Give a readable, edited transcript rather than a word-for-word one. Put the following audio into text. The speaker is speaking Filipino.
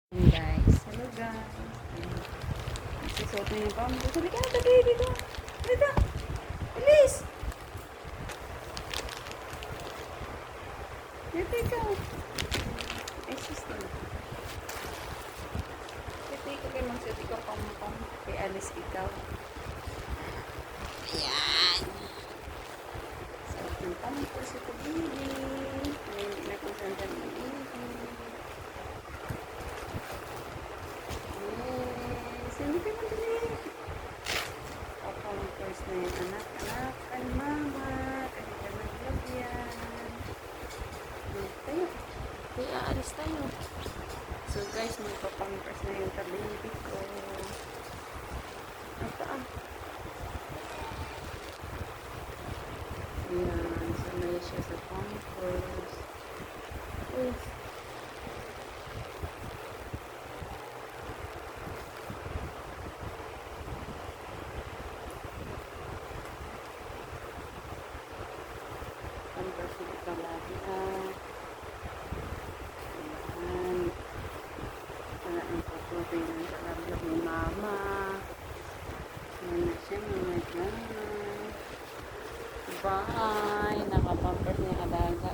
Guys, hello guys. Isusuot na yung pambo. Sabi ka, dali dito. Dito. Bilis. Dito ikaw. Ay, sister. Dito ikaw kayo magsuot ikaw pang kay Alice ikaw. Ayan. Suot ng pambo sa tabili. Hindi na kung saan dyan ang hindi ka madali. Papampers na yung anak-anak ay mama. Kasi ka naglagyan. Tayo. Kaya aalis tayo. So guys, magpapampers na yung tabi ko. Napaan? Ayan. Sanay siya sa pampers. Uy. Pampers na ito lagi Ayan. Wala ang patuloy ng talaglab ni mama. Ayan na siya mga dyan. Bye! Nakapampers niya alaga.